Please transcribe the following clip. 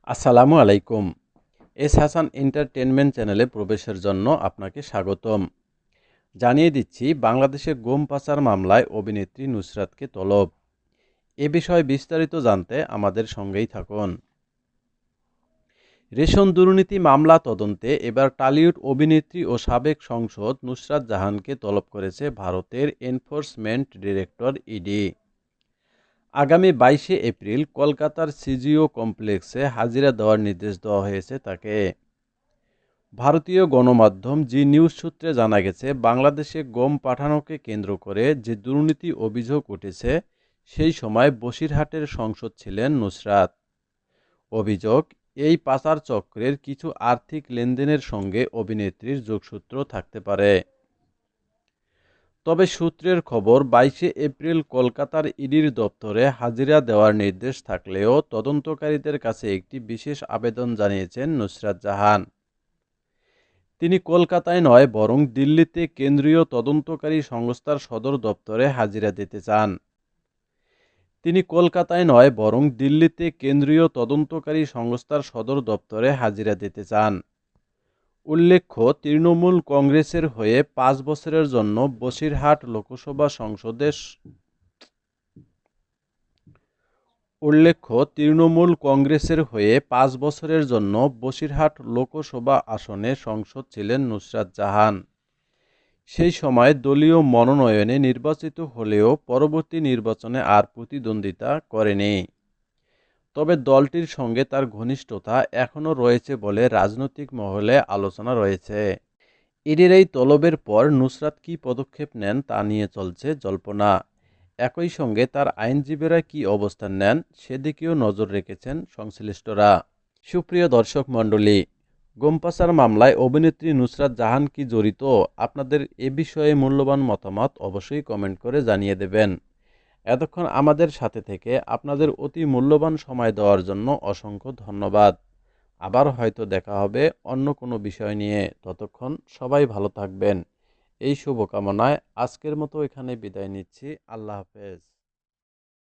আসসালামু আলাইকুম। S Hasan entertainment চ্যানেলে প্রবেশের জন্য আপনাকে স্বাগতম। জানিয়ে দিচ্ছি, বাংলাদেশে গম পাচার মামলায় অভিনেত্রী নুসরাতকে তলব। এ বিষয়ে বিস্তারিত জানতে আমাদের সঙ্গেই থাকুন। রেশন দুর্নীতি মামলা তদন্তে এবার টলিউড অভিনেত্রী ও সাবেক সংসদ নুসরাত জাহানকে তলব করেছে ভারতের এনফোর্সমেন্ট ডিরেক্টর ইডি। আগামী 22শে এপ্রিল কলকাতার সিজিও কমপ্লেক্সে হাজিরা দেওয়ার নির্দেশ দেওয়া হয়েছে তাকে। ভারতীয় গণমাধ্যম জি নিউজ সূত্রে জানা গেছে, বাংলাদেশে গম পাঠানোকে কেন্দ্র করে যে দুর্নীতি অভিযোগ উঠেছে সেই সময় বসিরহাটের সংসদ ছিলেন নুসরাত। অভিযোগ, এই পাচার চক্রের কিছু আর্থিক লেনদেনের সঙ্গে অভিনেত্রীর যোগসূত্র থাকতে পারে। তবে সূত্রের খবর, 22শে এপ্রিল কলকাতার ইডির দপ্তরে হাজিরা দেওয়ার নির্দেশ থাকলেও তদন্তকারীদের কাছে একটি বিশেষ আবেদন জানিয়েছেন নুসরাত জাহান। তিনি কলকাতায় নয় বরং দিল্লিতে কেন্দ্রীয় তদন্তকারী সংস্থার সদর দপ্তরে হাজিরা দিতে চান। তিনি কলকাতায় নয় বরং দিল্লিতে কেন্দ্রীয় তদন্তকারী সংস্থার সদর দপ্তরে হাজিরা দিতে চান। উল্লেখ্য, তৃণমূল কংগ্রেসের হয়ে 5 বছরের জন্য বসিরহাট লোকসভা সংসদে বসিরহাট লোকসভা আসনে সংসদ ছিলেন নুসরাত জাহান। সেই সময় দলীয় মনোনয়নে নির্বাচিত হলেও পরবর্তী নির্বাচনে আর প্রতিদ্বন্দ্বিতা করেনি। তবে দলটির সঙ্গে তার ঘনিষ্ঠতা এখনও রয়েছে বলে রাজনৈতিক মহলে আলোচনা রয়েছে। ইডির এই তলবের পর নুসরাত কী পদক্ষেপ নেন তা নিয়ে চলছে জল্পনা। একই সঙ্গে তার আইনজীবীরা কী অবস্থান নেন সেদিকেও নজর রেখেছেন সংশ্লিষ্টরা। সুপ্রিয় দর্শক মণ্ডলী, গম পাচার মামলায় অভিনেত্রী নুসরাত জাহান কি জড়িত? আপনাদের এ বিষয়ে মূল্যবান মতামত অবশ্যই কমেন্ট করে জানিয়ে দেবেন। এতক্ষণ আমাদের সাথে থেকে আপনাদের অতি মূল্যবান সময় দেওয়ার জন্য অসংখ্য ধন্যবাদ। আবার হয়তো দেখা হবে অন্য কোনো বিষয় নিয়ে। ততক্ষণ সবাই ভালো থাকবেন, এই শুভকামনায় আজকের মতো এখানে বিদায় নিচ্ছি। আল্লাহ হাফেজ।